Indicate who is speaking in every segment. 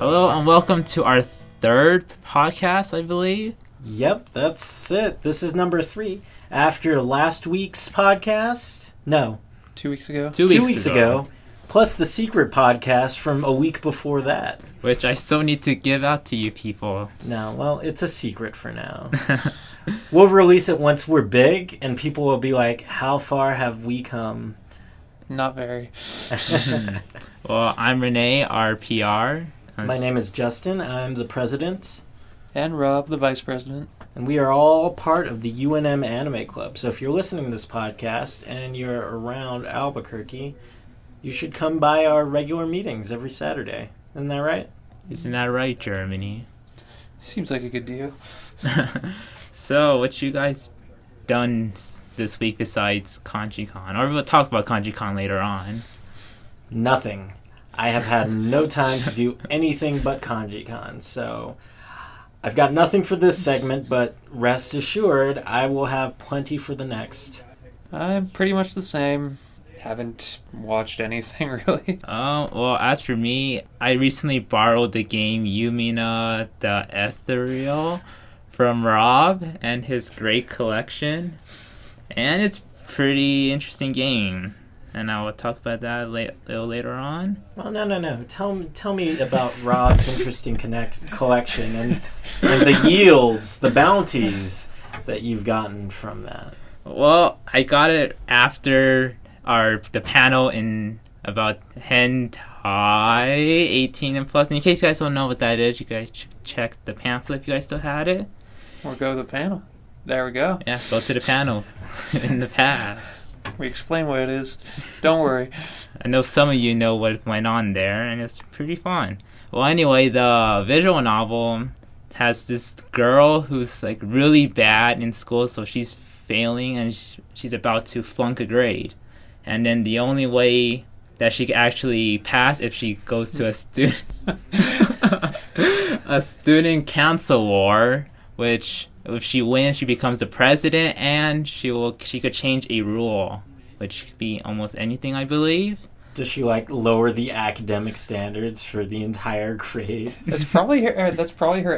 Speaker 1: Hello and welcome to our third podcast, I believe.
Speaker 2: Yep, that's it. This is number 3. After last week's podcast, no.
Speaker 3: 2 weeks ago?
Speaker 2: Two weeks ago. Plus the secret podcast from a week before that.
Speaker 1: Which I still need to give out to you people.
Speaker 2: No, well, it's a secret for now. We'll release it once we're big, and people will be like, how far have we come?
Speaker 3: Not very.
Speaker 1: Well, I'm Renee, our PR.
Speaker 2: My name is Justin. I'm the president.
Speaker 3: And Rob, the vice president.
Speaker 2: And we are all part of the UNM Anime Club. So if you're listening to this podcast and you're around Albuquerque, you should come by our regular meetings every Saturday. Isn't that right?
Speaker 1: Isn't that right, Germany?
Speaker 3: Seems like a good deal.
Speaker 1: So, what you guys done this week besides Con-jikan? Or we'll talk about Con-jikan later on.
Speaker 2: Nothing. I have had no time to do anything but Con-jikan, so I've got nothing for this segment, but rest assured, I will have plenty for the next.
Speaker 3: I'm pretty much the same. Haven't watched anything, really.
Speaker 1: Well, as for me, I recently borrowed the game Yumina the Ethereal from Rob and his great collection. And it's a pretty interesting game. And I will talk about that a little later on.
Speaker 2: Well, no. Tell me about Rob's interesting collection and the yields, the bounties that you've gotten from that.
Speaker 1: Well, I got it after the panel in about hentai 18 and plus. And in case you guys don't know what that is, you guys check the pamphlet if you guys still had it.
Speaker 3: Or go to the panel. There we go.
Speaker 1: Yeah, go to the panel in the past.
Speaker 3: We explain what it is. Don't worry.
Speaker 1: I know some of you know what went on there, and it's pretty fun. Well, anyway, the visual novel has this girl who's like really bad in school, so she's failing and she's about to flunk a grade. And then the only way that she can actually pass if she goes to a student council war, which if she wins, she becomes the president, and she could change a rule, which could be almost anything, I believe.
Speaker 2: Does she lower the academic standards for the entire grade?
Speaker 3: That's probably her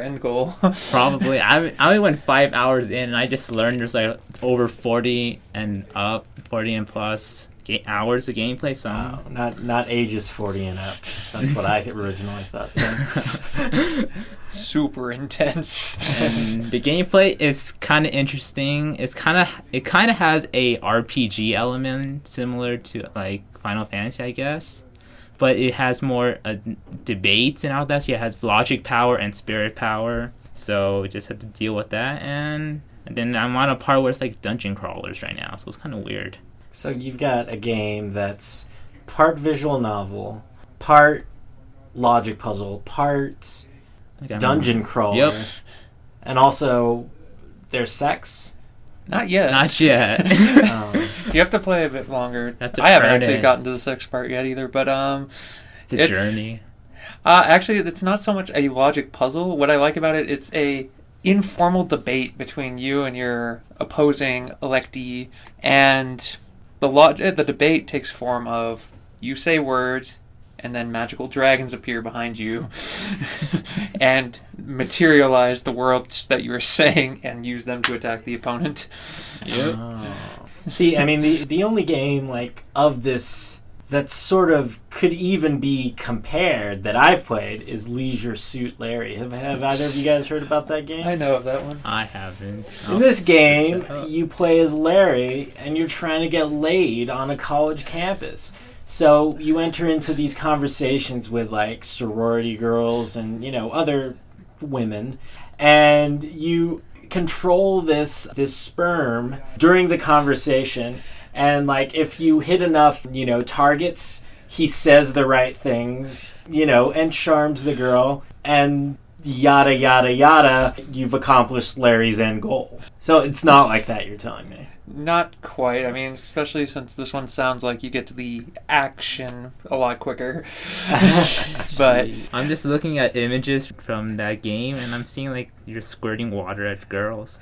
Speaker 3: end goal.
Speaker 1: Probably. I only went 5 hours in, and I just learned there's over 40 and plus hours of gameplay. So
Speaker 2: not ages 40 and up. That's what I originally thought.
Speaker 3: Super intense.
Speaker 1: And the gameplay is kind of interesting. It kind of has a RPG element similar to Final Fantasy, I guess, but it has more debates and all that. So it has logic power and spirit power. So we just have to deal with that. And then I'm on a part where it's like dungeon crawlers right now, so it's kind of weird.
Speaker 2: So you've got a game that's part visual novel, part logic puzzle, part dungeon crawler.
Speaker 1: Yep.
Speaker 2: And also there's sex.
Speaker 3: Not yet.
Speaker 1: Not yet.
Speaker 3: You have to play a bit longer.
Speaker 1: I
Speaker 3: haven't actually gotten to the sex part yet either, but
Speaker 1: it's a journey.
Speaker 3: Actually, it's not so much a logic puzzle. What I like about it, it's a informal debate between you and your opposing electee, and the debate takes form of you say words, and then magical dragons appear behind you and materialize the words that you were saying and use them to attack the opponent.
Speaker 1: Yep.
Speaker 2: Oh. See, I mean, the only game of this that sort of could even be compared that I've played is Leisure Suit Larry. Have either of you guys heard about that game?
Speaker 3: I know of that one.
Speaker 1: I haven't.
Speaker 2: In this game, you play as Larry, and you're trying to get laid on a college campus. So you enter into these conversations with sorority girls and other women, and you control this sperm during the conversation. And if you hit enough targets, he says the right things, and charms the girl, and yada yada yada, you've accomplished Larry's end goal. So it's not like that, you're telling me.
Speaker 3: Not quite. I mean, especially since this one sounds like you get to the action a lot quicker. But
Speaker 1: I'm just looking at images from that game, and I'm seeing you're squirting water at girls.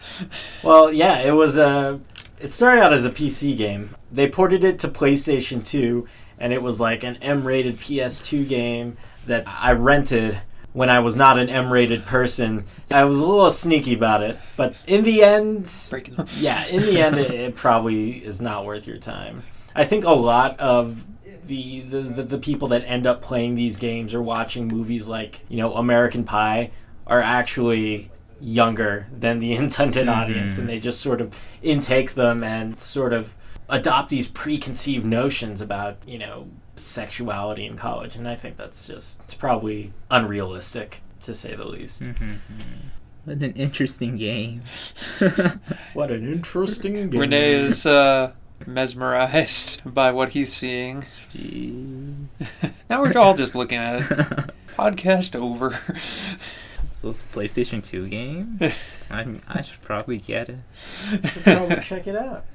Speaker 2: Well, yeah, it started out as a PC game. They ported it to PlayStation 2, and it was an M-rated PS2 game that I rented when I was not an M-rated person. I was a little sneaky about it, but in the end, it probably is not worth your time. I think a lot of the people that end up playing these games or watching movies like, American Pie are actually younger than the intended audience, and they just sort of intake them and sort of adopt these preconceived notions about, sexuality in college, and I think it's probably unrealistic, to say the least.
Speaker 1: What an interesting game.
Speaker 2: What an interesting game.
Speaker 3: Renee is mesmerized by what he's seeing. Now we're all just looking at it. Podcast over.
Speaker 1: Those PlayStation 2 games? I should probably get it.
Speaker 2: Probably check it out.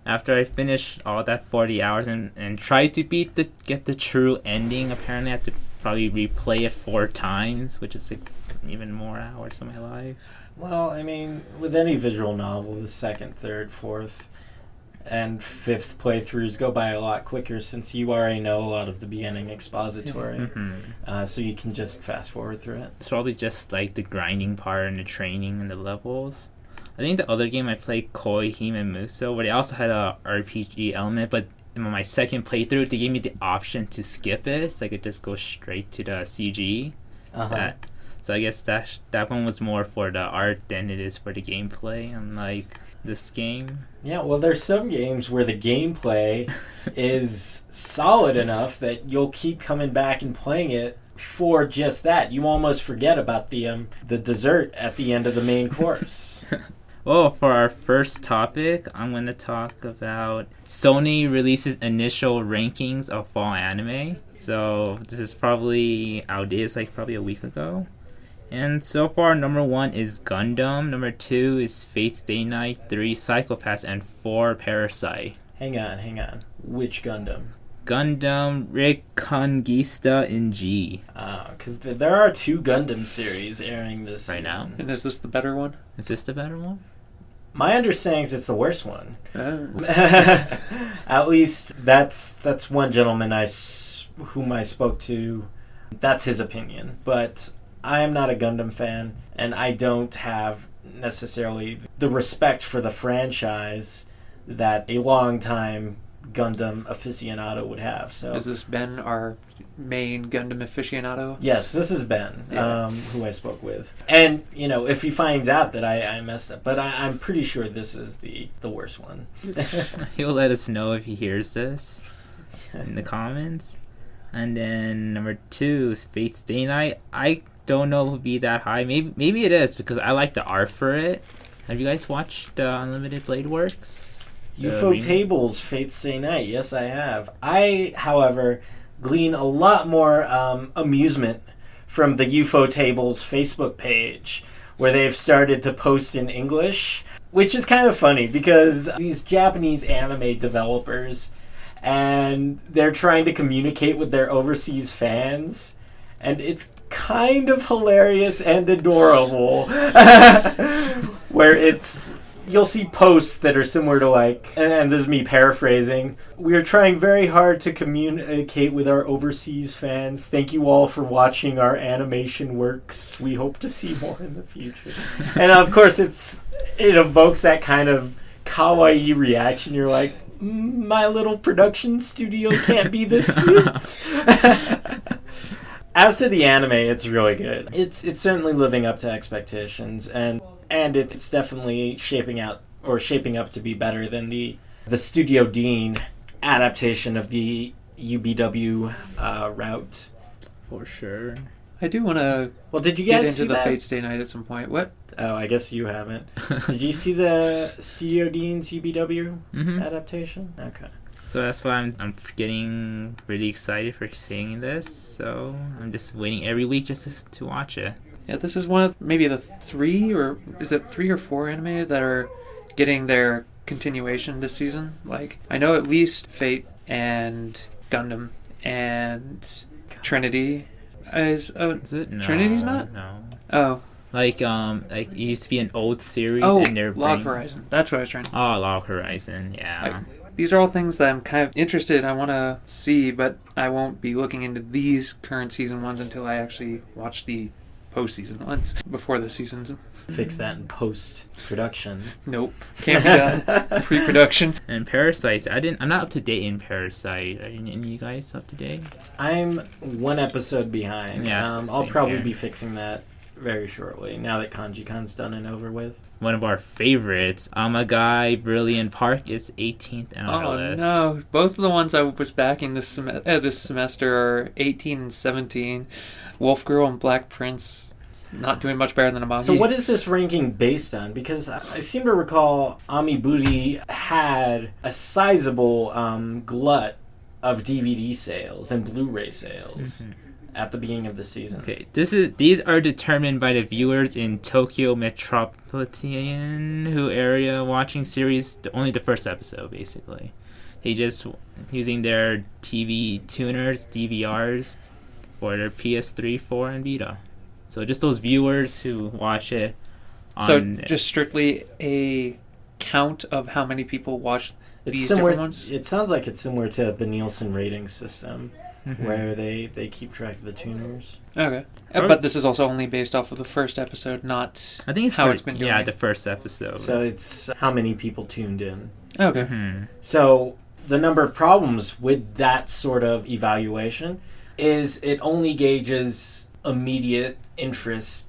Speaker 1: After I finish all that 40 hours and try to get the true ending, apparently I have to probably replay it 4 times, which is like even more hours of my life.
Speaker 2: Well, I mean, with any visual novel, the 2nd, 3rd, 4th, and 5th playthroughs go by a lot quicker since you already know a lot of the beginning expository. So you can just fast forward through it.
Speaker 1: It's probably just like the grinding part and the training and the levels. I think the other game I played, Koi Hime Muso, where they also had a RPG element, but in my second playthrough, they gave me the option to skip it, so I could just go straight to the CG. So I guess that one was more for the art than it is for the gameplay, unlike this game.
Speaker 2: Yeah, well, there's some games where the gameplay is solid enough that you'll keep coming back and playing it for just that. You almost forget about the dessert at the end of the main course.
Speaker 1: Well, for our first topic, I'm going to talk about Sony releases initial rankings of fall anime. So this is probably outdated, like probably a week ago. And so far, number 1 is Gundam, number 2 is Fate Stay Night, 3 Psychopaths, and 4 Parasite.
Speaker 2: Hang on. Which Gundam?
Speaker 1: Gundam Reconquista in G.
Speaker 2: Because there are 2 Gundam series airing this
Speaker 1: right
Speaker 2: season.
Speaker 1: now.
Speaker 3: And is this the better one?
Speaker 1: Is this the better one?
Speaker 2: My understanding is it's the worst one. At least that's one gentleman whom I spoke to. That's his opinion. But I am not a Gundam fan, and I don't have necessarily the respect for the franchise that a long-time Gundam aficionado would have. So
Speaker 3: is this Ben, our main Gundam aficionado?
Speaker 2: Yes, this is Ben, who I spoke with. And, if he finds out that I messed up, but I'm pretty sure this is the worst one.
Speaker 1: He'll let us know if he hears this in the comments. And then number 2 is Fate Stay Night. I don't know if it would be that high. Maybe it is, because I like the art for it. Have you guys watched Unlimited Blade Works?
Speaker 2: UFO Tables, Fate Stay Night. Yes, I have. I, however, glean a lot more amusement from the UFO Tables Facebook page, where they've started to post in English, which is kind of funny because these Japanese anime developers, and they're trying to communicate with their overseas fans, and it's kind of hilarious and adorable, where you'll see posts that are similar to and this is me paraphrasing, we are trying very hard to communicate with our overseas fans. Thank you all for watching our animation works. We hope to see more in the future. And of course it evokes that kind of kawaii reaction. You're like, my little production studio can't be this cute. As to the anime, it's really good. It's certainly living up to expectations, and it's definitely shaping up to be better than the Studio Dean adaptation of the UBW route.
Speaker 1: For sure.
Speaker 3: I do want to
Speaker 2: did you guys
Speaker 3: get into the
Speaker 2: that?
Speaker 3: Fate Stay Night at some point. What?
Speaker 2: Oh, I guess you haven't. Did you see the Studio Dean's UBW adaptation? Okay.
Speaker 1: So that's why I'm getting really excited for seeing this. So I'm just waiting every week just to watch it.
Speaker 3: Yeah, this is one of maybe the 3 or 4 anime that are getting their continuation this season. Like, I know at least Fate and Gundam and Trinity is it? No, Trinity's not?
Speaker 1: No.
Speaker 3: Oh.
Speaker 1: Like it used to be an old series and they're
Speaker 3: Log Horizon. That's what I was trying to...
Speaker 1: Oh, Log Horizon, yeah.
Speaker 3: these are all things that I'm kind of interested in. I want to see, but I won't be looking into these current season ones until I actually watch the postseason ones before the seasons.
Speaker 2: Fix that in post-production.
Speaker 3: Nope. Can't be done. Pre-production.
Speaker 1: And Parasites, I'm not up to date in Parasite. Are any of you guys up to date?
Speaker 2: I'm one episode behind.
Speaker 1: Yeah,
Speaker 2: I'll
Speaker 1: same
Speaker 2: probably
Speaker 1: here.
Speaker 2: be fixing that very shortly, now that Con-jikan's done and over with.
Speaker 1: One of our favorites, Amagai Brilliant Park, is 18th on our
Speaker 3: Oh
Speaker 1: list.
Speaker 3: no! Both of the ones I was backing this semester are 18 and 17. Wolf Girl and Black Prince, not doing much better than Amagi.
Speaker 2: So what is this ranking based on? Because I seem to recall Ami Booty had a sizable glut of DVD sales and Blu-ray sales at the beginning of the season.
Speaker 1: Okay, these are determined by the viewers in Tokyo metropolitan area watching series, only the first episode, basically. They just using their TV tuners, DVRs, for their PS3, 4, and Vita. So just those viewers who watch it on...
Speaker 3: So just strictly a count of how many people watch these
Speaker 2: similar,
Speaker 3: different ones?
Speaker 2: it sounds like it's similar to the Nielsen rating system, where they keep track of the tuners.
Speaker 3: Okay. But this is also only based off of the first episode, not
Speaker 1: I think it's
Speaker 3: how it's been doing.
Speaker 1: Yeah, the first episode.
Speaker 2: So it's how many people tuned in.
Speaker 3: Okay.
Speaker 2: So the number of problems with that sort of evaluation is it only gauges immediate interest,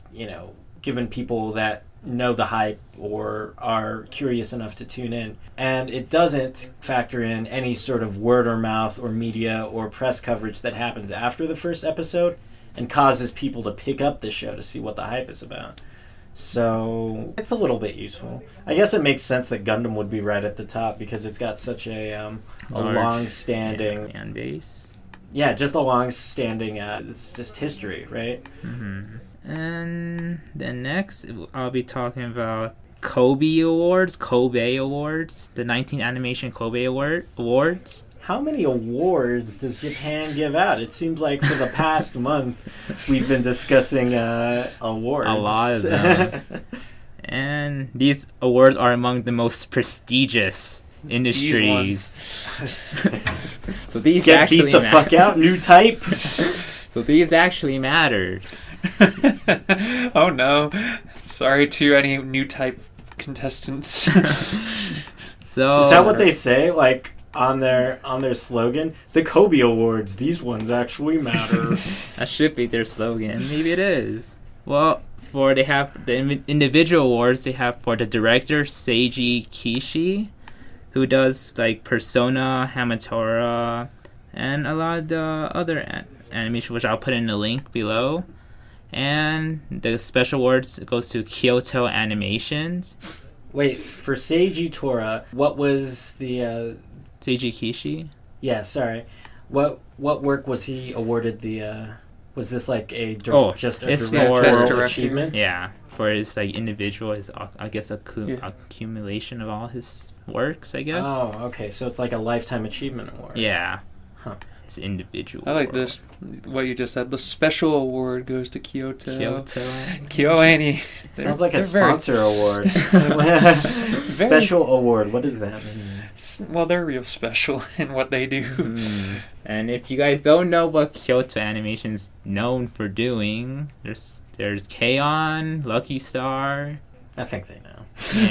Speaker 2: given people that know the hype or are curious enough to tune in. And it doesn't factor in any sort of word of mouth or media or press coverage that happens after the first episode and causes people to pick up the show to see what the hype is about. So it's a little bit useful. I guess it makes sense that Gundam would be right at the top because it's got such a long-standing
Speaker 1: fan base.
Speaker 2: Yeah, just a long-standing, it's just history, right?
Speaker 1: And then next, I'll be talking about Kobe Awards, the 19th Animation Kobe Awards.
Speaker 2: How many awards does Japan give out? It seems like for the past month, we've been discussing awards.
Speaker 1: A lot of them. And these awards are among the most prestigious industries. So these
Speaker 2: Get
Speaker 1: actually
Speaker 2: beat the fuck out, new type.
Speaker 1: So these actually matter.
Speaker 3: Oh no. Sorry to any new type contestants.
Speaker 1: So
Speaker 2: is that what they say? Like on their slogan? The Kobe Awards, these ones actually matter.
Speaker 1: That should be their slogan. Maybe it is. Well, they have the individual awards. They have for the director Seiji Kishi, who does like Persona, Hamatora, and a lot of the other animation, which I'll put in the link below. And the special awards goes to Kyoto Animations.
Speaker 2: Wait, for Seiji Tora, what was the...
Speaker 1: Seiji Kishi?
Speaker 2: Yeah, sorry. What work was he awarded the... was this like a just a
Speaker 1: it's
Speaker 2: directorial
Speaker 1: for
Speaker 2: achievement?
Speaker 1: Yeah, for his like individual, his I guess accumulation of all his works, I guess.
Speaker 2: Oh, okay. So it's like a lifetime achievement award.
Speaker 1: Yeah.
Speaker 2: Huh.
Speaker 1: It's individual.
Speaker 3: I like
Speaker 1: award.
Speaker 3: this. What you just said. The special award goes to Kyoto.
Speaker 1: KyoAni.
Speaker 3: KyoAni.
Speaker 2: Sounds like a
Speaker 3: they're
Speaker 2: sponsor award. Special award. What does that mean?
Speaker 3: Well, they're real special in what they do.
Speaker 1: And if you guys don't know what Kyoto Animation's known for doing, there's K-On!, Lucky Star.
Speaker 2: I think they know.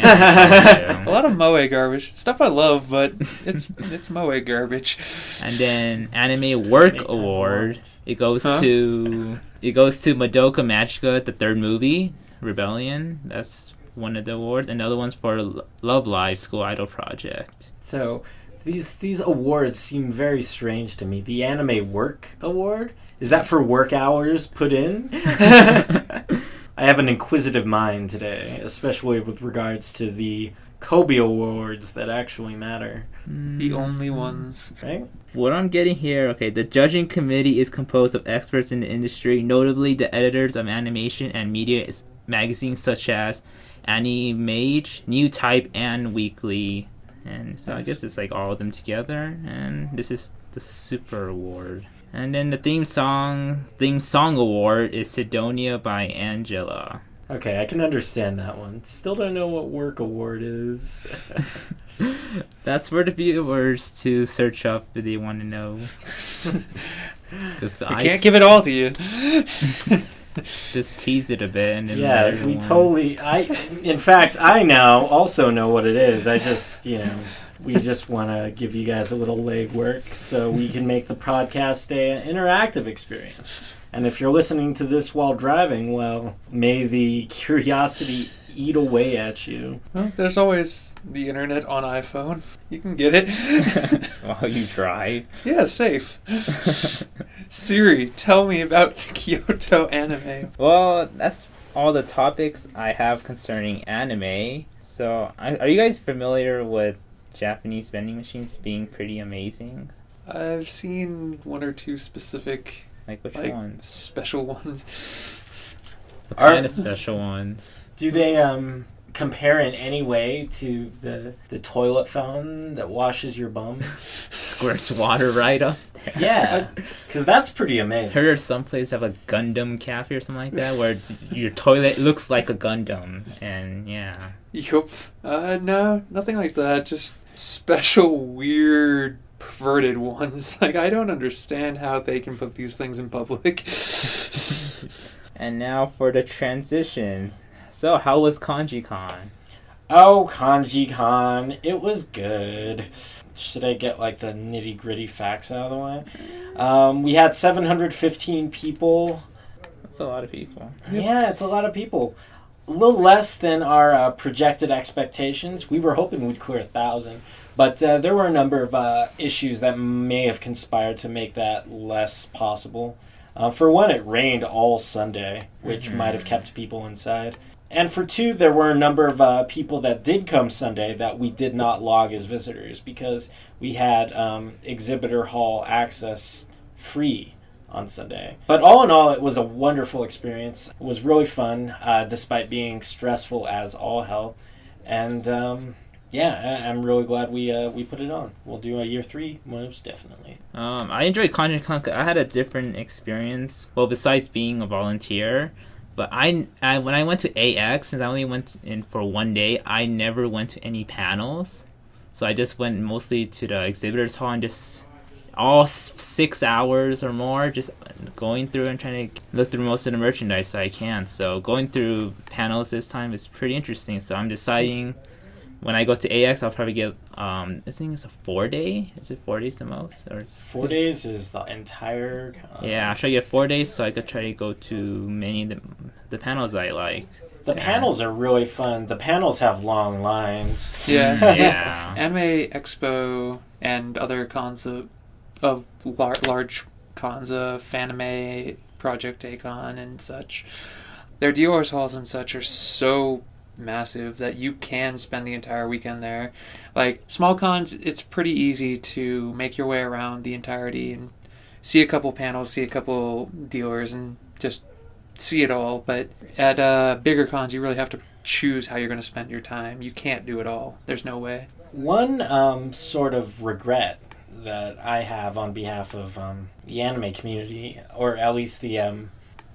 Speaker 1: Yeah,
Speaker 3: A lot of moe garbage. Stuff I love, but it's moe garbage.
Speaker 1: and then Anime Work Award. It goes to Madoka Magica, the third movie, Rebellion. That's one of the awards. Another one's for Love Live School Idol Project.
Speaker 2: So these awards seem very strange to me. The Anime Work Award? Is that for work hours put in? I have an inquisitive mind today, especially with regards to the Kobe Awards that actually matter.
Speaker 3: The only ones.
Speaker 2: Right?
Speaker 1: What I'm getting here, okay, the judging committee is composed of experts in the industry, notably the editors of animation and media magazines such as Animage, New Type, and Weekly. And so I guess it's like all of them together, and this is the Super Award. And then the theme song award is Sidonia by Angela.
Speaker 2: Okay, I can understand that one. Still don't know what work award is.
Speaker 1: That's for the viewers to search up if they want to know.
Speaker 3: I can't give it all to you.
Speaker 1: Just tease it a bit and then
Speaker 2: yeah, we totally. In fact, I now also know what it is. I just, we just want to give you guys a little legwork so we can make the podcast an interactive experience. And if you're listening to this while driving, well, may the curiosity eat away at you.
Speaker 3: Well, there's always the internet on iPhone. You can get it.
Speaker 1: While you drive.
Speaker 3: Yeah, safe. Siri, tell me about the Kyoto anime.
Speaker 1: Well, that's all the topics I have concerning anime. So, are you guys familiar with Japanese vending machines being pretty amazing?
Speaker 3: I've seen one or two specific...
Speaker 1: Like which ones?
Speaker 3: Special ones.
Speaker 1: What kind of special ones?
Speaker 2: Do they compare in any way to the toilet fountain that washes your bum?
Speaker 1: Squirts water right up there.
Speaker 2: Yeah, because that's pretty amazing.
Speaker 1: Heard some places have a Gundam cafe or something like that where your toilet looks like a Gundam, and yeah.
Speaker 3: Yup. No, nothing like that. Just special weird perverted ones. Like, I don't understand how they can put these things in public.
Speaker 1: And now for the transitions. So, how was Con-jikan?
Speaker 2: Oh, Con-jikan. It was good. Should I get, the nitty-gritty facts out of the way? We had 715 people.
Speaker 1: That's a lot of people.
Speaker 2: Yeah, it's a lot of people. A little less than our projected expectations. We were hoping we'd clear 1,000. But there were a number of issues that may have conspired to make that less possible. For one, it rained all Sunday, which might have kept people inside. And for two, there were a number of people that did come Sunday that we did not log as visitors because we had exhibitor hall access free on Sunday. But all in all, it was a wonderful experience. It was really fun, despite being stressful as all hell. And... yeah, I'm really glad we put it on. We'll do a year 3, most definitely.
Speaker 1: I enjoyed Con-jikan. I had a different experience. Well, besides being a volunteer, but I when I went to AX, since I only went in for one day, I never went to any panels. So I just went mostly to the exhibitors hall and just all 6 hours or more, just going through and trying to look through most of the merchandise I can. So going through panels this time is pretty interesting. So I'm deciding. When I go to AX, I'll probably get, I think it's a 4-day. Is it 4 days the most? Or
Speaker 2: 4 days is the entire...
Speaker 1: yeah, I'll try to get 4 days so I could try to go to many of the panels I like.
Speaker 2: The panels are really fun. The panels have long lines.
Speaker 3: Yeah.
Speaker 1: Yeah.
Speaker 3: Anime Expo and other cons of large cons of Fanime, Project Acon, and such. Their Dior's halls and such are so... massive that you can spend the entire weekend there. Like small cons, it's pretty easy to make your way around the entirety and see a couple panels, see a couple dealers, and just see it all. But at bigger cons, you really have to choose how you're going to spend your time. You can't do it all. There's no way.
Speaker 2: One sort of regret that I have on behalf of the anime community, or at least the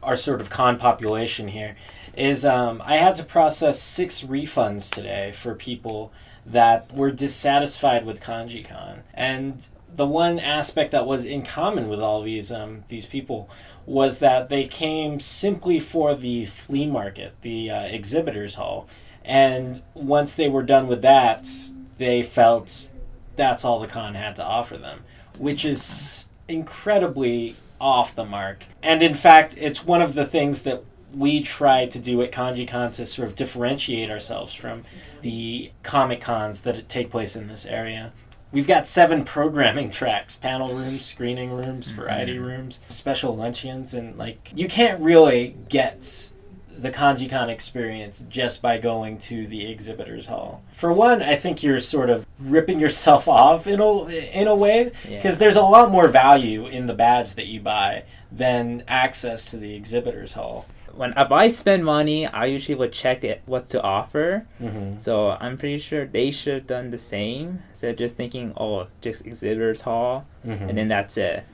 Speaker 2: our sort of con population here, is I had to process 6 refunds today for people that were dissatisfied with Con-jikan. And the one aspect that was in common with all these people was that they came simply for the flea market, the exhibitors hall. And once they were done with that, they felt that's all the con had to offer them, which is incredibly off the mark. And in fact, it's one of the things that we try to do at Con-jikan to sort of differentiate ourselves from the comic cons that take place in this area. We've got 7 programming tracks, panel rooms, screening rooms, variety rooms, special luncheons, and you can't really get the Con-jikan experience just by going to the exhibitors hall. For one, I think you're sort of ripping yourself off in a way, because there's a lot more value in the badge that you buy than access to the exhibitors hall.
Speaker 1: If I spend money, I usually would check what's to offer.
Speaker 2: Mm-hmm.
Speaker 1: So I'm pretty sure they should have done the same instead of just thinking, just exhibitors hall, and then that's it.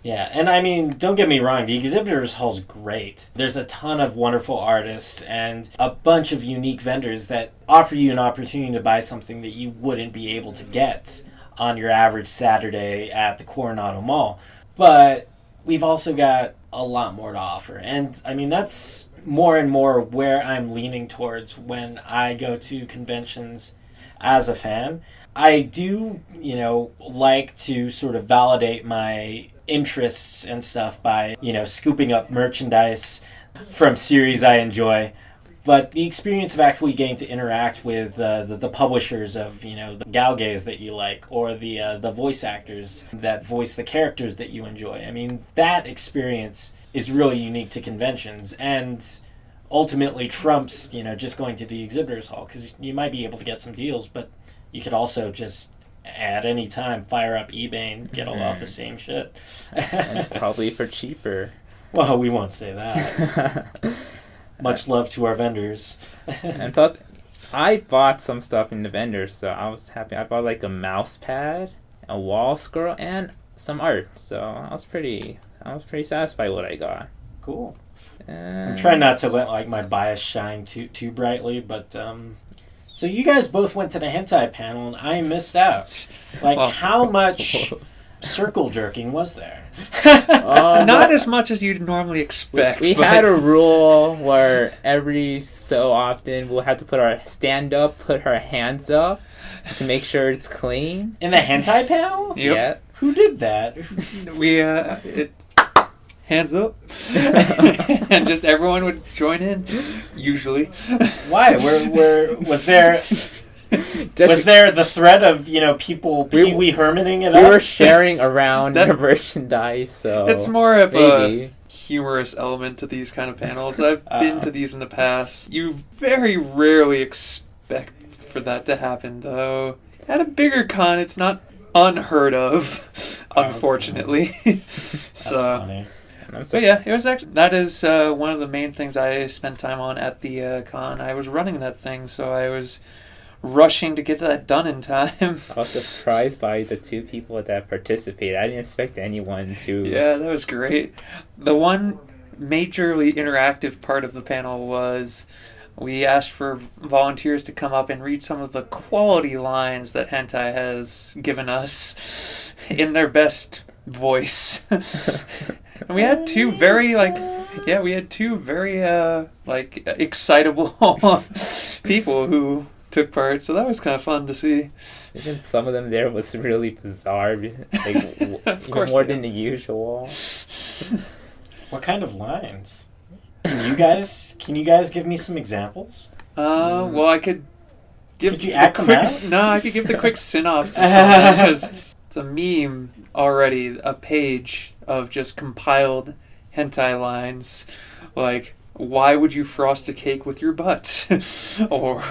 Speaker 2: Yeah, and I mean, don't get me wrong, the exhibitors hall's great. There's a ton of wonderful artists and a bunch of unique vendors that offer you an opportunity to buy something that you wouldn't be able to get on your average Saturday at the Coronado Mall. But we've also got a lot more to offer. And I mean, that's more and more where I'm leaning towards when I go to conventions as a fan. I do, like to sort of validate my interests and stuff by, scooping up merchandise from series I enjoy. But the experience of actually getting to interact with the publishers of, the galgays that you like, or the voice actors that voice the characters that you enjoy. I mean, that experience is really unique to conventions and ultimately trumps, just going to the exhibitors hall, because you might be able to get some deals, but you could also just at any time fire up eBay and get a lot of the same shit.
Speaker 1: Probably for cheaper.
Speaker 2: Well, we won't say that. Much love to our vendors.
Speaker 1: And plus, I bought some stuff in the vendors, so I was happy. I bought like a mouse pad, a wall scroll, and some art. So I was pretty satisfied with what I got.
Speaker 2: Cool. I'm trying not to let my bias shine too brightly, but so you guys both went to the hentai panel and I missed out. How much circle jerking was there?
Speaker 3: Not as much as you'd normally expect.
Speaker 1: We had a rule where every so often we'll have to put our hands up to make sure it's clean.
Speaker 2: In the hentai panel?
Speaker 3: Yep.
Speaker 1: Yeah.
Speaker 2: Who did that?
Speaker 3: We hands up, and just everyone would join in. Usually.
Speaker 2: Why? Was there? Was there the threat of people Pee-wee Hermaning it up?
Speaker 1: We were sharing around the merchandise, so
Speaker 3: it's more of a humorous element to these kind of panels. I've been to these in the past. You very rarely expect for that to happen, though. At a bigger con, it's not unheard of, unfortunately.
Speaker 2: That's funny.
Speaker 3: So yeah, it was actually that is one of the main things I spent time on at the con. I was running that thing, so I was rushing to get that done in time.
Speaker 1: I was surprised by the two people that participated. I didn't expect anyone to.
Speaker 3: Yeah, that was great. The one majorly interactive part of the panel was we asked for volunteers to come up and read some of the quality lines that hentai has given us in their best voice. And we had two very excitable people who took part, so that was kind of fun to see.
Speaker 1: Even some of them there was really bizarre,
Speaker 3: of course,
Speaker 1: more than the usual.
Speaker 2: What kind of lines? Can you guys give me some examples?
Speaker 3: Well, I could give.
Speaker 2: Could you act them out?
Speaker 3: No, I could give the quick synopsis because it's a meme already. A page of just compiled hentai lines, like, why would you frost a cake with your butt? Or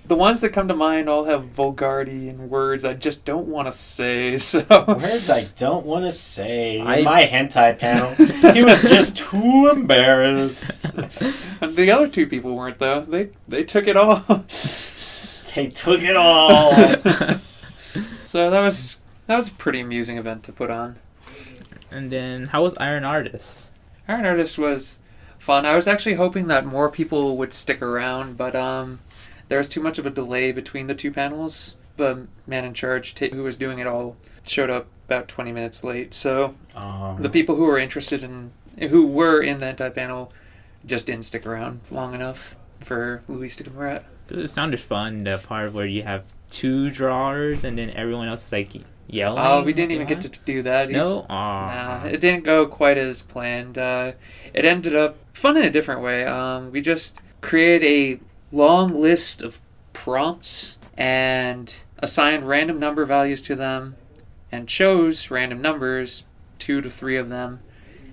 Speaker 3: the ones that come to mind all have vulgarity and words I just don't want to say. So
Speaker 2: words I don't want to say. In my hentai panel, he was just too embarrassed.
Speaker 3: And the other two people weren't, though. They took it all.
Speaker 2: They took it all.
Speaker 3: So that was a pretty amusing event to put on.
Speaker 1: And then, how was Iron Artist?
Speaker 3: Iron Artist was fun. I was actually hoping that more people would stick around, but there was too much of a delay between the two panels. The man in charge, who was doing it all, showed up about 20 minutes late. So the people who were who were in the hentai panel just didn't stick around long enough for Luis to come at.
Speaker 1: It sounded fun, the part where you have two drawers and then everyone else is like yelling.
Speaker 3: Oh, we didn't even get to do that.
Speaker 1: No?
Speaker 3: Nah, it didn't go quite as planned. It ended up fun in a different way. We just created a long list of prompts and assigned random number values to them and chose random numbers, 2 to 3 of them,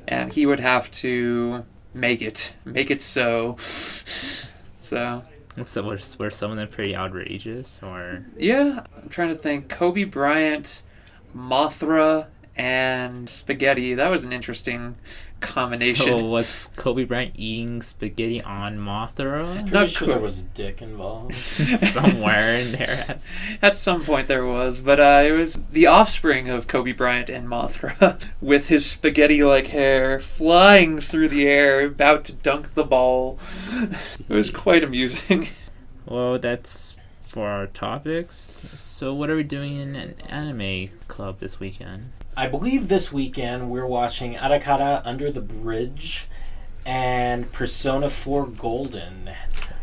Speaker 3: and he would have to make it so.
Speaker 1: So were some of them pretty outrageous, or?
Speaker 3: Yeah, I'm trying to think. Kobe Bryant, Mothra, and spaghetti. That was an interesting combination.
Speaker 1: So was Kobe Bryant eating spaghetti on Mothra?
Speaker 2: I'm
Speaker 3: Not
Speaker 2: sure
Speaker 3: cool.
Speaker 2: there was a dick involved.
Speaker 1: Somewhere in there.
Speaker 3: At some point there was, but it was the offspring of Kobe Bryant and Mothra with his spaghetti-like hair flying through the air, about to dunk the ball. It was quite amusing.
Speaker 1: Well, that's for our topics. So what are we doing in an anime club this weekend?
Speaker 2: I believe this weekend we're watching Arakara Under the Bridge and Persona 4 Golden,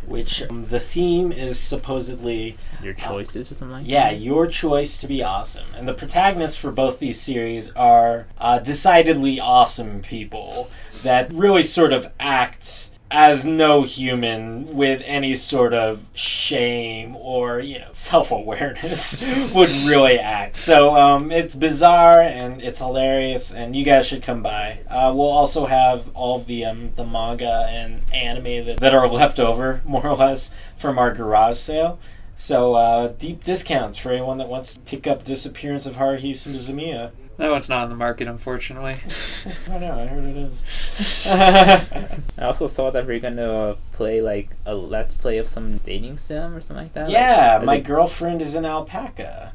Speaker 2: which the theme is supposedly...
Speaker 1: Your choices or something like
Speaker 2: Yeah,
Speaker 1: that?
Speaker 2: your choice to be awesome. And the protagonists for both these series are decidedly awesome people that really sort of act as no human with any sort of shame or, self-awareness would really act. So it's bizarre and it's hilarious, and you guys should come by. We'll also have all of the manga and anime that are left over, more or less, from our garage sale. So deep discounts for anyone that wants to pick up Disappearance of Haruhi Suzumiya.
Speaker 3: That one's not on the market, unfortunately.
Speaker 2: I know, I heard it is.
Speaker 1: I also saw that we're gonna play like a let's play of some dating sim or something like that.
Speaker 2: Yeah,
Speaker 1: Like,
Speaker 2: my girlfriend is an alpaca.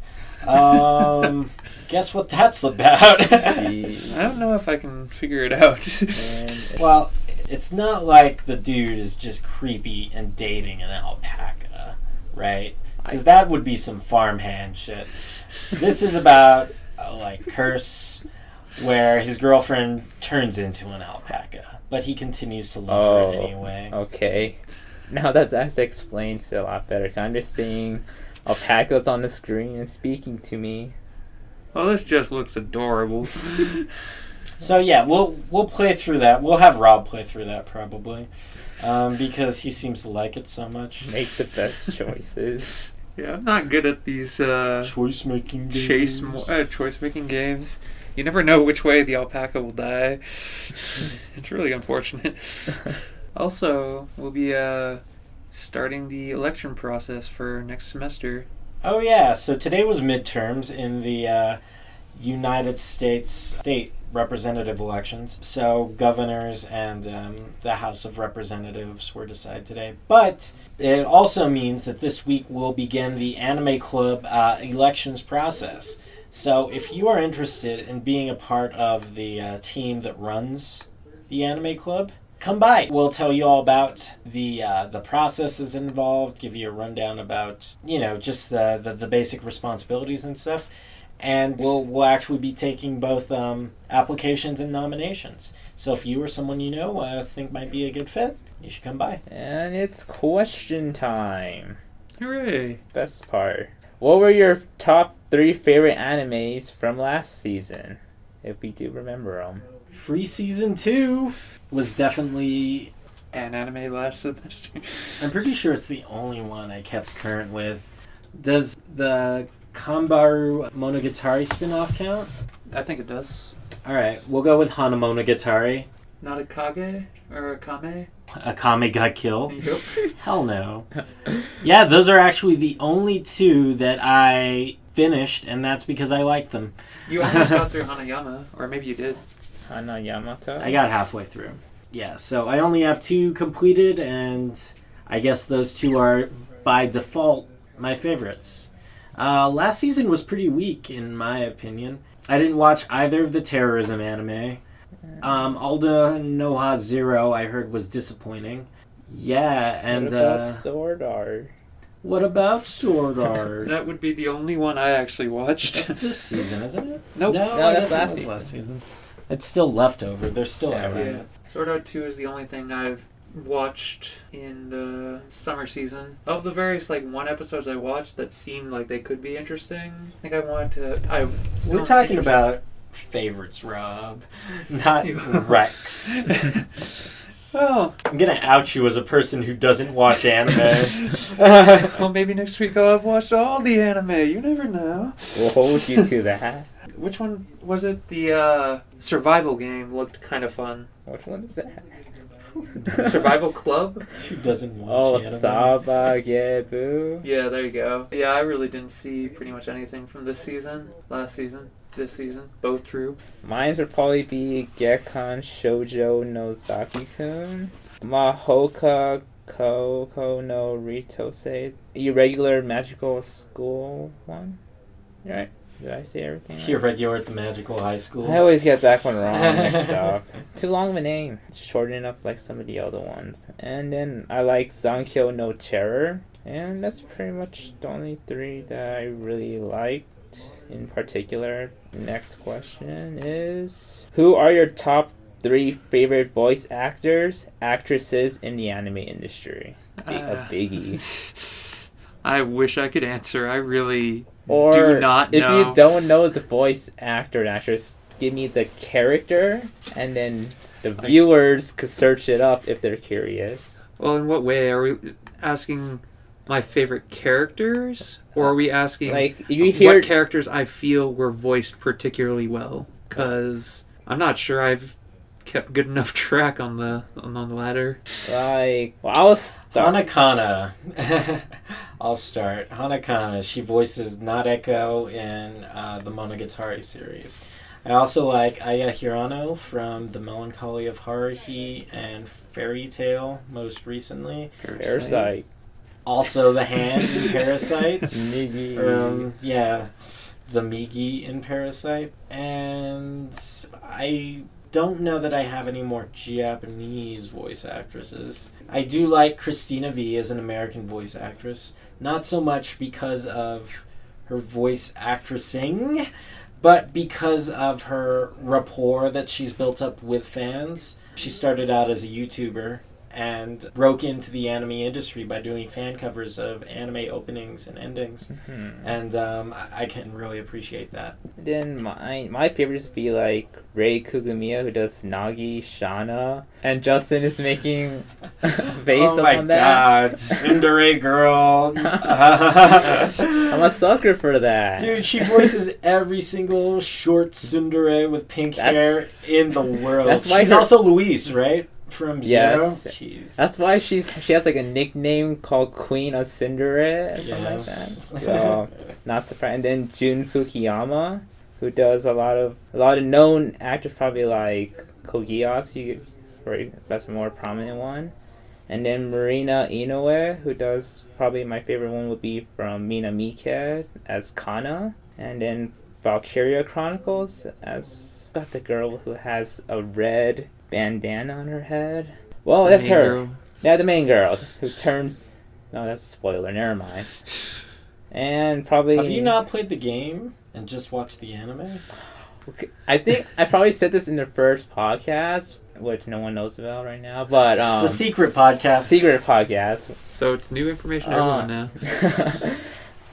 Speaker 2: Guess what that's about?
Speaker 3: I don't know if I can figure it out.
Speaker 2: Well, it's not like the dude is just creepy and dating an alpaca, right? Because that would be some farmhand shit. This is about curse where his girlfriend turns into an alpaca, but he continues to love her anyway.
Speaker 1: Okay. Now that's explained a lot better. I'm just seeing alpacas on the screen and speaking to me.
Speaker 3: Well, this just looks adorable.
Speaker 2: So yeah, we'll play through that. We'll have Rob play through that probably, because he seems to like it so much.
Speaker 1: Make the best choices.
Speaker 3: Yeah, I'm not good at these
Speaker 2: Choice-making games.
Speaker 3: choice-making games. You never know which way the alpaca will die. It's really unfortunate. Also, we'll be starting the election process for next semester.
Speaker 2: Oh yeah, so today was midterms in the United States state representative elections. So governors and the House of Representatives were decided today. But it also means that this week we'll begin the Anime Club elections process. So if you are interested in being a part of the team that runs the Anime Club, come by. We'll tell you all about the processes involved, give you a rundown about, just the basic responsibilities and stuff. And we'll actually be taking both applications and nominations. So if you or someone think might be a good fit, you should come by.
Speaker 1: And it's question time.
Speaker 3: Hooray!
Speaker 1: Best part. What were your top 3 favorite animes from last season? If we do remember them.
Speaker 2: Free Season 2 was definitely...
Speaker 3: An anime last semester.
Speaker 2: I'm pretty sure it's the only one I kept current with. Does the Kanbaru Monogatari spin-off count?
Speaker 3: I think it does.
Speaker 2: Alright, we'll go with Hana Monogatari.
Speaker 3: Not a Kage or a Kame?
Speaker 2: Akame got killed.
Speaker 3: Yep.
Speaker 2: Hell no. Yeah, those are actually the only 2 that I finished, and that's because I liked them.
Speaker 3: You almost got through Hanayama, or maybe you did.
Speaker 1: Hana Yamato?
Speaker 2: I got halfway through. Yeah, so I only have 2 completed, and I guess those 2 are, by default, my favorites. Last season was pretty weak, in my opinion. I didn't watch either of the terrorism anime. Alda Noha Zero, I heard, was disappointing. Yeah, and...
Speaker 1: What about Sword Art?
Speaker 2: What about Sword Art?
Speaker 3: That would be the only one I actually watched.
Speaker 2: That's this season, isn't it?
Speaker 3: Nope.
Speaker 2: No,
Speaker 1: No,
Speaker 2: I
Speaker 1: that's
Speaker 2: guess it was last season. It's still leftover. They're still
Speaker 1: Yeah,
Speaker 2: around.
Speaker 3: Yeah. Sword Art 2 is the only thing I've watched in the summer season. Of the various 1 episodes I watched that seemed like they could be interesting, I think I wanted to...
Speaker 2: We're talking about favorites, Rob, not Rex.
Speaker 3: Well,
Speaker 2: I'm gonna out you as a person who doesn't watch anime.
Speaker 3: well, maybe next week I'll have watched all the anime. You never know.
Speaker 1: We'll hold you to that.
Speaker 3: Which one was it? The survival game looked kind of fun.
Speaker 1: Which one is that?
Speaker 3: Survival Club?
Speaker 2: Who doesn't watch
Speaker 1: Oh,
Speaker 2: anime?
Speaker 1: Sabagebu.
Speaker 3: Yeah, there you go. Yeah, I really didn't see pretty much anything from this season, last season. this season. Both true.
Speaker 1: Mine would probably be Gekkan Shoujo no Zaki-kun, Mahoka Koko no Ritose, Irregular Magical School one. Right? Did I say everything right?
Speaker 2: You're regular at the Magical High School.
Speaker 1: I always get that one wrong mixed up. It's too long of a name. Shorten it up like some of the other ones. And then I like Zankyo no Terror. And that's pretty much the only 3 that I really liked in particular. Next question is, who are your top 3 favorite voice actors, actresses in the anime industry? A biggie.
Speaker 3: I wish I could answer. I really...
Speaker 1: Or
Speaker 3: do not know.
Speaker 1: If you don't know the voice actor and actress, give me the character, and then the viewers could search it up if they're curious.
Speaker 3: Well, in what way? Are we asking my favorite characters? Or are we asking what characters I feel were voiced particularly well? Because I'm not sure I've kept good enough track on the latter.
Speaker 1: I'll start.
Speaker 2: Hanakana. I'll start. Hanakana. She voices Nadeko in the Monogatari series. I also like Aya Hirano from The Melancholy of Haruhi and Fairy Tail most recently.
Speaker 1: Parasite.
Speaker 2: Also the hand in Parasites.
Speaker 1: Migi.
Speaker 2: The Migi in Parasite. And I don't know that I have any more Japanese voice actresses. I do like Christina V as an American voice actress. Not so much because of her voice actressing, but because of her rapport that she's built up with fans. She started out as a YouTuber and broke into the anime industry by doing fan covers of anime openings and endings. Mm-hmm. And I can really appreciate that.
Speaker 1: Then my favorites would be like Rei Kugumiya, who does Nagi, Shana, and Justin is making a face on that.
Speaker 2: Oh my god, Tsundere girl.
Speaker 1: I'm a sucker for that.
Speaker 2: Dude, she voices every single short tsundere with pink hair in the world. She's also Louise, right? From Zero?
Speaker 1: Yes. Jeez. That's why she has like a nickname called Queen of Tsundere or something like that. So, not surprised. And then Jun Fukuyama, who does a lot of known actors, probably like Kogiyasu, that's a more prominent one. And then Marina Inoue, who does probably my favorite one would be from Minamike as Kana. And then Valkyria Chronicles as got the girl who has a red bandana on her head. Well, that's her. Girl. Yeah, the main girl who turns... No, that's a spoiler. Never mind. And probably...
Speaker 2: Have you not played the game and just watched the anime?
Speaker 1: Okay. I think I probably said this in the first podcast, which no one knows about right now, but...
Speaker 2: the secret podcast.
Speaker 1: Secret podcast.
Speaker 3: So it's new information to everyone now.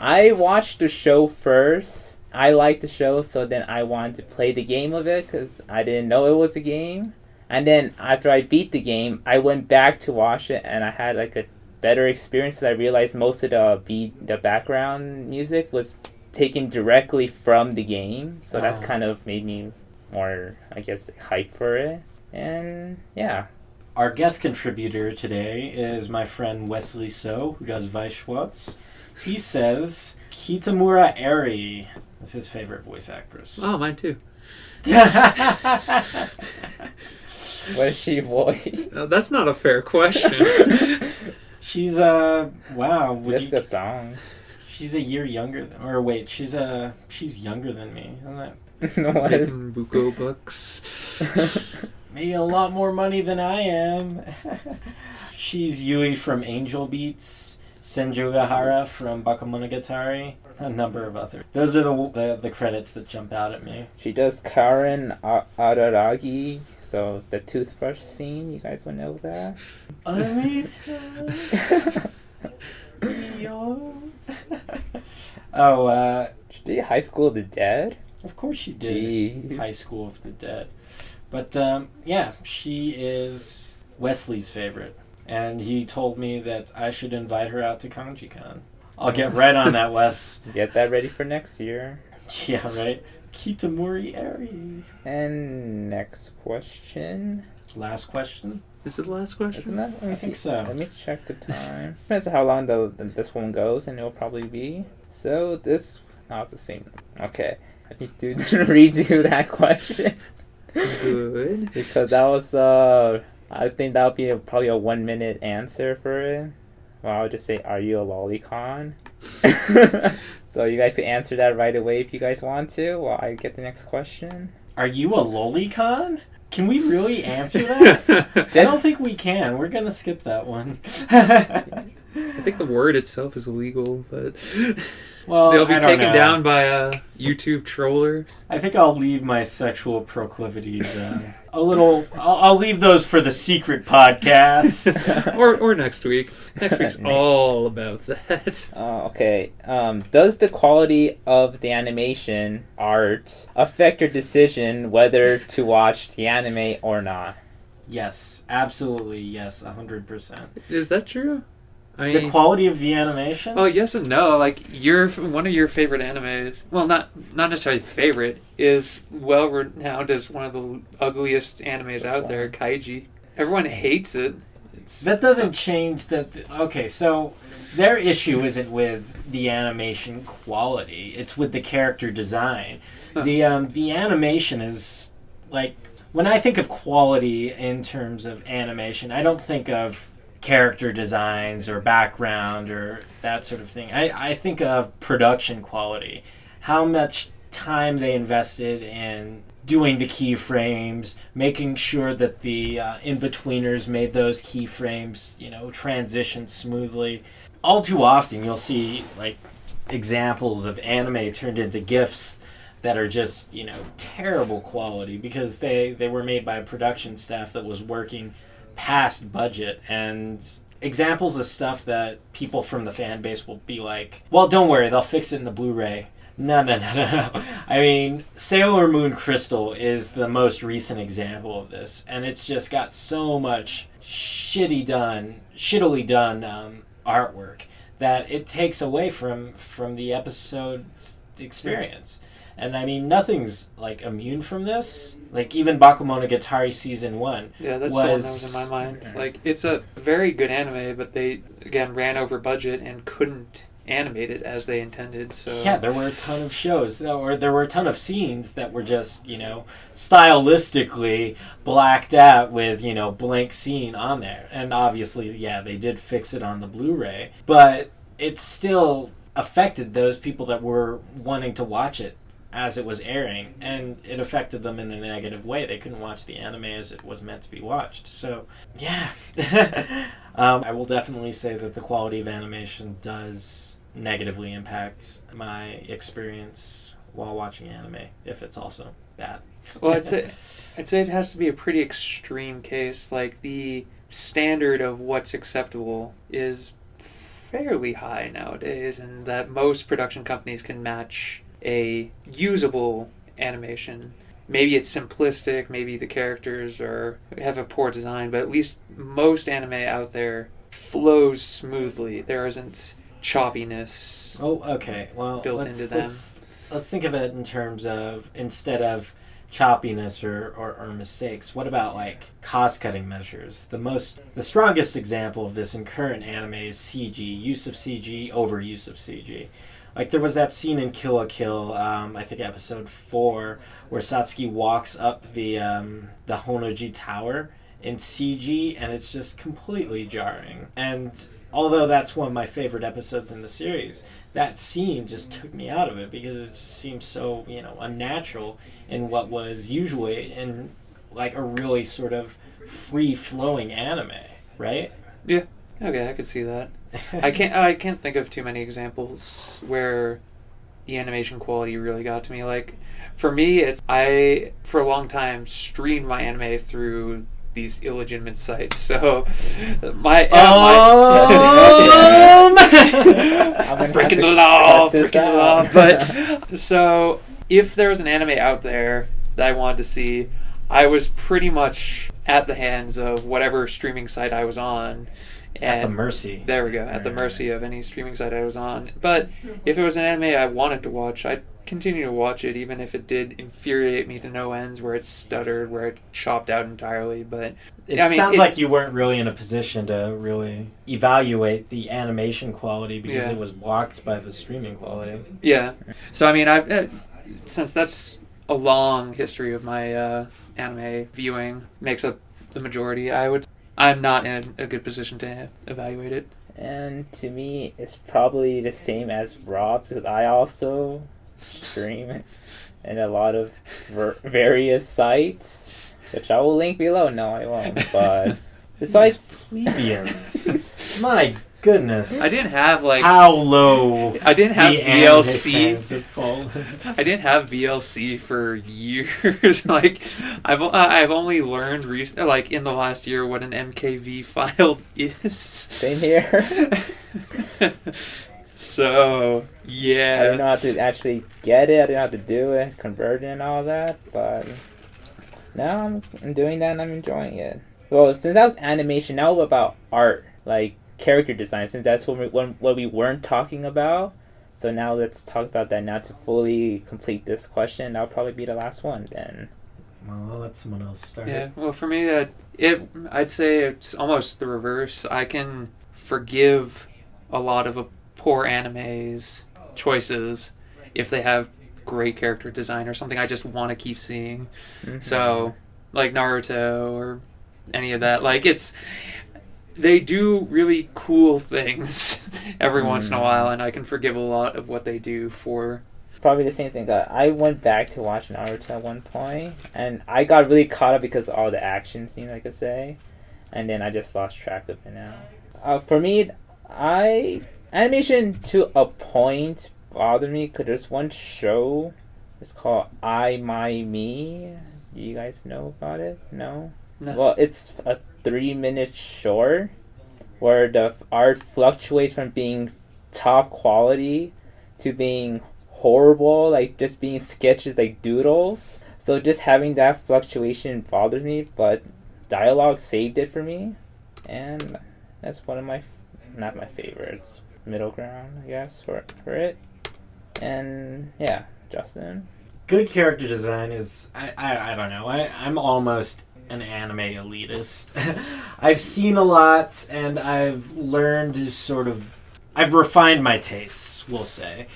Speaker 1: I watched the show first. I liked the show, so then I wanted to play the game of it because I didn't know it was a game. And then after I beat the game, I went back to watch it, and I had like a better experience because I realized most of the background music was taken directly from the game. So that kind of made me more, I guess, hyped for it. And yeah.
Speaker 2: Our guest contributor today is my friend Wesley So, who does Vice Schwartz. He says Kitamura Eri is his favorite voice actress.
Speaker 3: Oh, mine too.
Speaker 1: What is she voice?
Speaker 3: That's not a fair question.
Speaker 2: She's wow.
Speaker 1: Just the songs.
Speaker 2: She's a year younger than, or wait, she's younger than me. Isn't that?
Speaker 1: No,
Speaker 3: Buko books.
Speaker 2: Making a lot more money than I am. She's Yui from Angel Beats, Senjogahara from Bakemonogatari, a number of others. Those are the credits that jump out at me.
Speaker 1: She does Karen Araragi, so the toothbrush scene. You guys would know that. She did High School of the Dead.
Speaker 2: Of course she did.
Speaker 1: Jeez.
Speaker 2: High School of the Dead. But yeah, she is Wesley's favorite. And he told me that I should invite her out to Con-jikan. I'll get right on that, Wes.
Speaker 1: Get that ready for next year.
Speaker 2: Yeah, right. Kitamura Eri.
Speaker 1: And next question.
Speaker 2: Last question?
Speaker 3: Is it the last question?
Speaker 1: Isn't that?
Speaker 2: I think so.
Speaker 1: Let me check the time. Depends on how long this one goes, and it'll probably be. So this... No, it's the same. Okay. need to redo that question.
Speaker 3: Good.
Speaker 1: Because that was, I think that would be probably a 1 minute answer for it. Well, I would just say, are you a lolicon? So you guys can answer that right away if you guys want to, while I get the next question.
Speaker 2: Are you a lolicon? Can we really answer that? I don't think we can. We're going to skip that one.
Speaker 3: I think the word itself is illegal, but
Speaker 2: well,
Speaker 3: they'll be taken down by a YouTube troller.
Speaker 2: I think I'll leave my sexual proclivities a little. I'll leave those for the secret podcast.
Speaker 3: or next week. Next week's all about that.
Speaker 1: Okay. Does the quality of the animation art affect your decision whether to watch the anime or not?
Speaker 2: Yes, absolutely. Yes, 100%.
Speaker 3: Is that true? I
Speaker 2: mean, the quality of the animation?
Speaker 3: Oh, yes and no. Like, one of your favorite animes, well, not necessarily favorite, is well renowned as one of the ugliest animes out there, Kaiji. Everyone hates it.
Speaker 2: That doesn't change that. Okay, so their issue isn't with the animation quality. It's with the character design. The animation is, like, when I think of quality in terms of animation, I don't think of character designs or background or that sort of thing. I think of production quality. How much time they invested in doing the keyframes, making sure that the in-betweeners made those keyframes, transition smoothly. All too often you'll see like examples of anime turned into GIFs that are just, terrible quality because they were made by a production staff that was working past budget, and examples of stuff that people from the fan base will be like, well, don't worry, they'll fix it in the Blu-ray. No. I mean, Sailor Moon Crystal is the most recent example of this, and it's just got so much shittily done artwork that it takes away from the episode's experience. And I mean, nothing's like immune from this. Like even Bakemonogatari season 1.
Speaker 3: Yeah, that's the one that was in my mind. Like, it's a very good anime, but they again ran over budget and couldn't animate it as they intended. So
Speaker 2: yeah, there were a ton of shows, or there were a ton of scenes that were just stylistically blacked out with blank scene on there. And obviously, yeah, they did fix it on the Blu-ray, but it still affected those people that were wanting to watch it as it was airing, and it affected them in a negative way. They couldn't watch the anime as it was meant to be watched. So, yeah. I will definitely say that the quality of animation does negatively impact my experience while watching anime, if it's also bad.
Speaker 3: Well, I'd say it has to be a pretty extreme case. Like, the standard of what's acceptable is fairly high nowadays, and that most production companies can match a usable animation. Maybe it's simplistic, maybe the characters have a poor design, but at least most anime out there flows smoothly. There isn't choppiness built into them.
Speaker 2: Let's think of it in terms of, instead of choppiness or mistakes, what about like cost-cutting measures? The strongest example of this in current anime is CG, use of CG, overuse of CG. Like, there was that scene in Kill la Kill, I think episode 4, where Satsuki walks up the Honoji Tower in CG, and it's just completely jarring. And although that's one of my favorite episodes in the series, that scene just took me out of it because it just seems so, unnatural in what was usually in, like, a really sort of free-flowing anime, right?
Speaker 3: Yeah. Okay, I could see that. I can't think of too many examples where the animation quality really got to me. Like, for me, I for a long time streamed my anime through these illegitimate sites. So breaking the law. But so if there was an anime out there that I wanted to see, I was pretty much at the hands of whatever streaming site I was on.
Speaker 2: At the mercy.
Speaker 3: There we go. At the mercy of any streaming site I was on. But if it was an anime I wanted to watch, I'd continue to watch it, even if it did infuriate me to no ends, where it stuttered, where it chopped out entirely. But
Speaker 2: it sounds like you weren't really in a position to really evaluate the animation quality because it was blocked by the streaming quality.
Speaker 3: Yeah. So, I mean, since that's a long history of my anime viewing, makes up the majority, I'm not in a good position to evaluate it.
Speaker 4: And to me, it's probably the same as Rob's, because I also stream in a lot of various sites, which I will link below. No, I won't. But besides,
Speaker 2: plebeians, my goodness,
Speaker 3: I didn't have
Speaker 2: how low.
Speaker 3: I didn't have
Speaker 2: VLC.
Speaker 3: I didn't have VLC for years. I've only learned in the last year what an MKV file is.
Speaker 4: Same here.
Speaker 3: So yeah,
Speaker 4: I don't know how to actually get it. I don't know how to do it, convert it, and all that. But now I'm doing that and I'm enjoying it. Well, since that was animation, now about art, like character design, since that's what we weren't talking about. So now let's talk about that now to fully complete this question. That'll probably be the last one then.
Speaker 2: Well, I'll let someone else start.
Speaker 3: Yeah, well, for me, I'd say it's almost the reverse. I can forgive a lot of a poor anime's choices if they have great character design or something I just want to keep seeing. Mm-hmm. So, like Naruto or any of that, they do really cool things every once in a while, and I can forgive a lot of what they do for.
Speaker 4: Probably the same thing. I went back to watch Naruto at one point, and I got really caught up because of all the action scenes, I could say, and then I just lost track of it now. For me, animation to a point bothered me because there's one show, it's called I, My, Me. Do you guys know about it? No? Well, it's a 3-minute short where the art fluctuates from being top quality to being horrible, like just being sketches like doodles. So just having that fluctuation bothers me, but dialogue saved it for me, and that's one of my, not my favorites, middle ground, I guess, for it. And yeah, Justin.
Speaker 2: Good character design is, I don't know, I'm almost an anime elitist. I've seen a lot, and I've learned to I've refined my tastes, we'll say.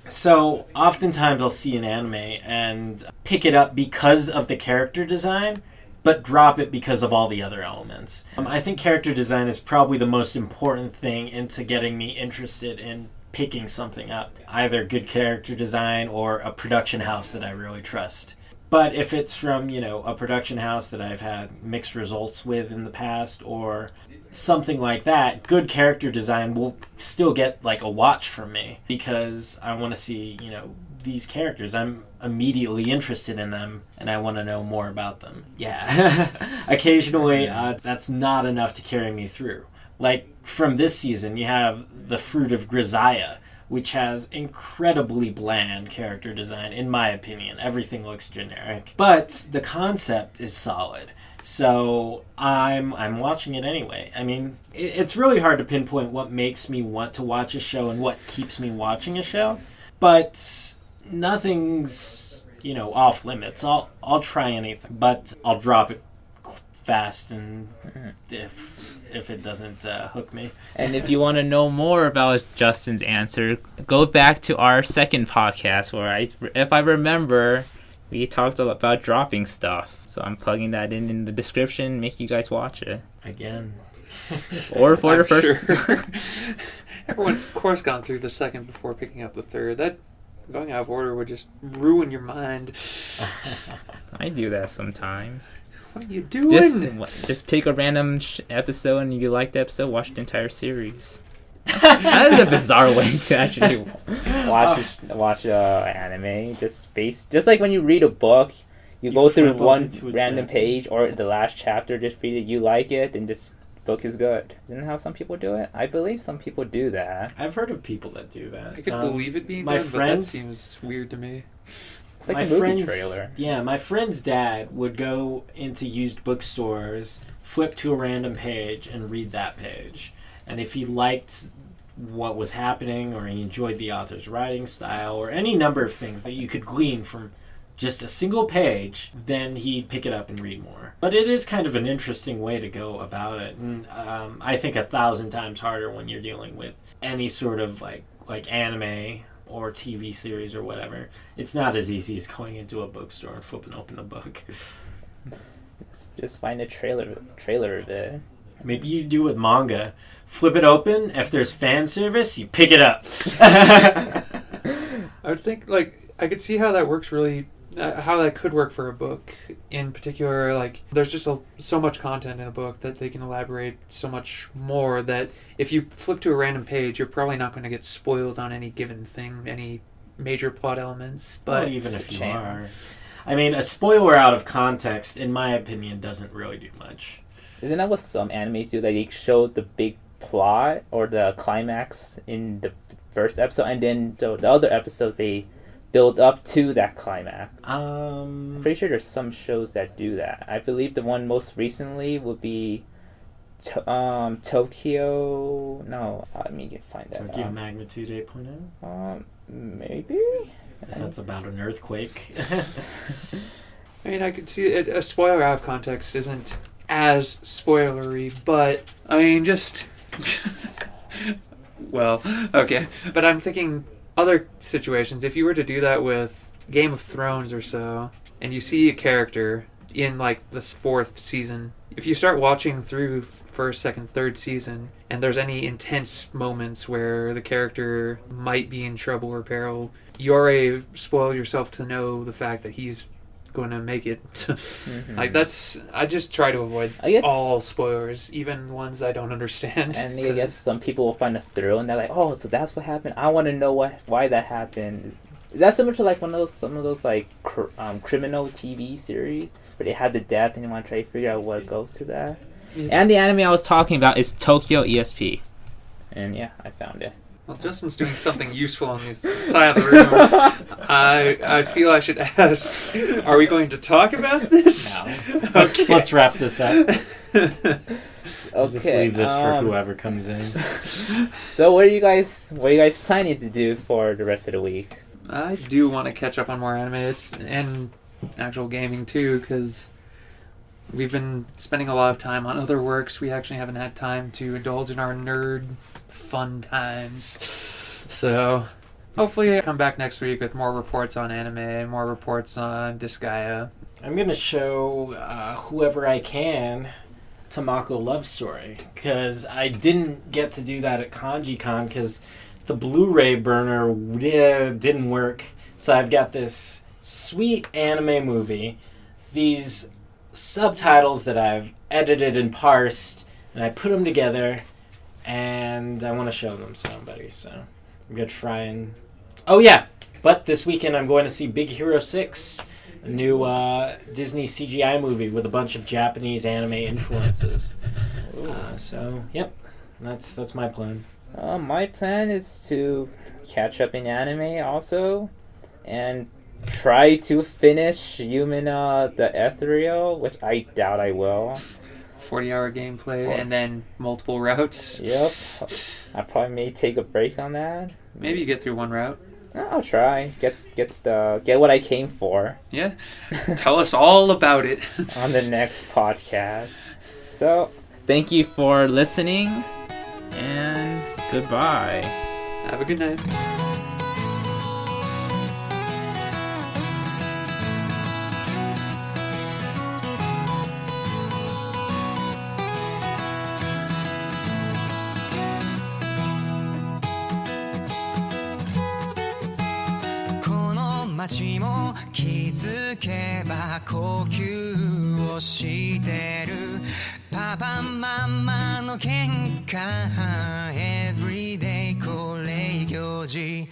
Speaker 2: So oftentimes I'll see an anime and pick it up because of the character design, but drop it because of all the other elements. I think character design is probably the most important thing into getting me interested in picking something up. Either good character design or a production house that I really trust. But if it's from, a production house that I've had mixed results with in the past or something like that, good character design will still get a watch from me because I want to see, these characters. I'm immediately interested in them and I want to know more about them. Yeah. Occasionally, that's not enough to carry me through. From this season, you have The Fruit of Grisaia, which has incredibly bland character design, in my opinion. Everything looks generic. But the concept is solid. So I'm watching it anyway. I mean, it's really hard to pinpoint what makes me want to watch a show and what keeps me watching a show. But nothing's, off limits. I'll try anything. But I'll drop it fast and if it doesn't hook me.
Speaker 1: And if you want to know more about Justin's answer, go back to our second podcast where if I remember, we talked a lot about dropping stuff. So I'm plugging that in the description, make you guys watch it.
Speaker 2: Again.
Speaker 1: Or for the first.
Speaker 3: Sure. Everyone's, of course, gone through the second before picking up the third. That going out of order would just ruin your mind.
Speaker 1: I do that sometimes.
Speaker 3: What are you doing?
Speaker 1: Just pick a random episode and you like the episode, watch the entire series. That is a bizarre way to actually
Speaker 4: watch anime. Just like when you read a book, you go through one random page or the last chapter, just read it, you like it, and this book is good. Isn't that how some people do it? I believe some people do that.
Speaker 2: I've heard of people that do that.
Speaker 3: I could believe it being done, but that seems weird to me.
Speaker 4: It's like a movie trailer.
Speaker 2: Yeah, my friend's dad would go into used bookstores, flip to a random page, and read that page. And if he liked what was happening, or he enjoyed the author's writing style, or any number of things that you could glean from just a single page, then he'd pick it up and read more. But it is kind of an interesting way to go about it. And I think 1,000 times harder when you're dealing with any sort of like anime or TV series or whatever, it's not as easy as going into a bookstore and flipping open a book.
Speaker 4: Just find a trailer of it.
Speaker 2: Maybe you do with manga. Flip it open. If there's fan service, you pick it up.
Speaker 3: I would think, like, I could see how that works really, how that could work for a book. In particular, like, there's just so much content in a book that they can elaborate so much more that if you flip to a random page, you're probably not going to get spoiled on any given thing, any major plot elements. But
Speaker 2: well, even if you are. I mean, a spoiler out of context, in my opinion, doesn't really do much.
Speaker 4: Isn't that what some animes do? Like, they show the big plot or the climax in the first episode, and then the other episodes they build up to that climax. I'm pretty sure there's some shows that do that. I believe the one most recently would be Tokyo. No, let me find that.
Speaker 2: Tokyo Magnitude 8.0.
Speaker 4: Maybe.
Speaker 2: That's about an earthquake.
Speaker 3: I mean, I could see a spoiler out of context isn't as spoilery, but I mean, just well, okay. But I'm thinking other situations. If you were to do that with Game of Thrones or so, and you see a character in like this 4th season, if you start watching through first, second, third season, and there's any intense moments where the character might be in trouble or peril, you already spoil yourself to know the fact that he's going to make it. Like, that's, I just try to avoid all spoilers, even ones I don't understand.
Speaker 4: And I guess some people will find a thrill and they're like, oh, so that's what happened. I want to know why that happened. Is that similar to like some of those like criminal TV series where they had the death and you want to try to figure out what goes to that?
Speaker 1: Yeah. And the anime I was talking about is Tokyo ESP.
Speaker 4: And yeah, I found it.
Speaker 3: Well, Justin's doing something useful on this side of the room. I feel I should ask, are we going to talk about this?
Speaker 2: No. Let's wrap this up.
Speaker 4: Okay.
Speaker 2: Just leave this for whoever comes in.
Speaker 4: So what are you guys planning to do for the rest of the week?
Speaker 3: I do want to catch up on more anime and actual gaming too, because we've been spending a lot of time on other works. We actually haven't had time to indulge in our nerd fun times. So hopefully I'll come back next week with more reports on anime, more reports on Disgaea.
Speaker 2: I'm going to show whoever I can Tamako Love Story, because I didn't get to do that at Con-jikan because the Blu-ray burner didn't work. So I've got this sweet anime movie, these subtitles that I've edited and parsed, and I put them together, and I want to show them to somebody. So I'm going to try and... Oh yeah, but this weekend I'm going to see Big Hero 6, a new Disney CGI movie with a bunch of Japanese anime influences. So, yep, that's my plan.
Speaker 4: My plan is to catch up in anime also, and try to finish Yumina the Ethereal, which I doubt I will.
Speaker 3: 40-hour gameplay and then multiple routes.
Speaker 4: Yep. I probably may take a break on that.
Speaker 3: Maybe you get through one route.
Speaker 4: I'll try. Get what I came for.
Speaker 3: Yeah. Tell us all about it
Speaker 4: on the next podcast. So,
Speaker 1: thank you for listening, and goodbye.
Speaker 3: Have a good night.
Speaker 5: 街も気づけば呼吸をしてるパパママの喧嘩 Everyday これ行事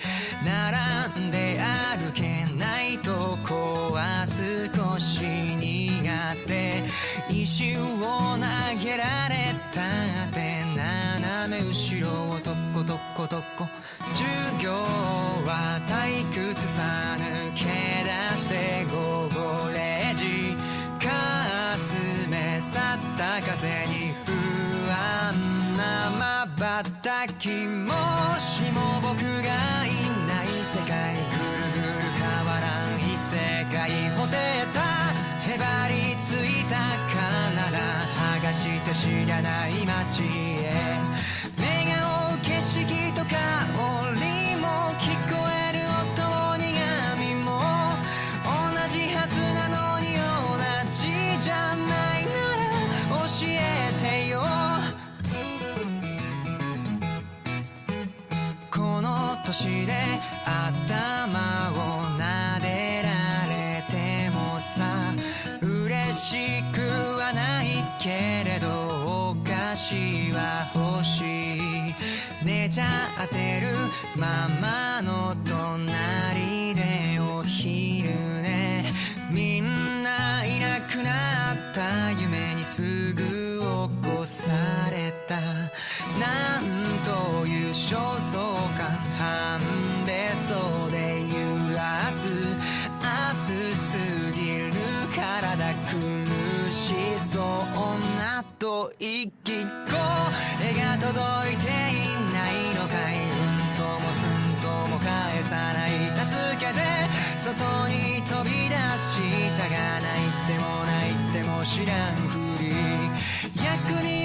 Speaker 5: 並んで歩けないとこは少し苦手石を投げられたって斜め後ろをトコトコトコ授業は退屈さ抜け出して午後0時かすめ去った風に不安な瞬きもしも僕がいない世界ぐるぐる変わらん異世界ほてったへばりついた体剥がして知らない街へ目が追う景色とか檻も聞こえ年で頭を撫でられてもさ嬉しくはないけれどお菓子は欲しい寝ちゃってるままの隣でお昼寝みんないなくなった夢にすぐ起こされたなんという焦燥感半べそで揺らす熱すぎる体苦しそうなと息声が届いていないのかいうんともすんとも返さない助けて外に飛び出したが泣いても泣いても知らんふり役に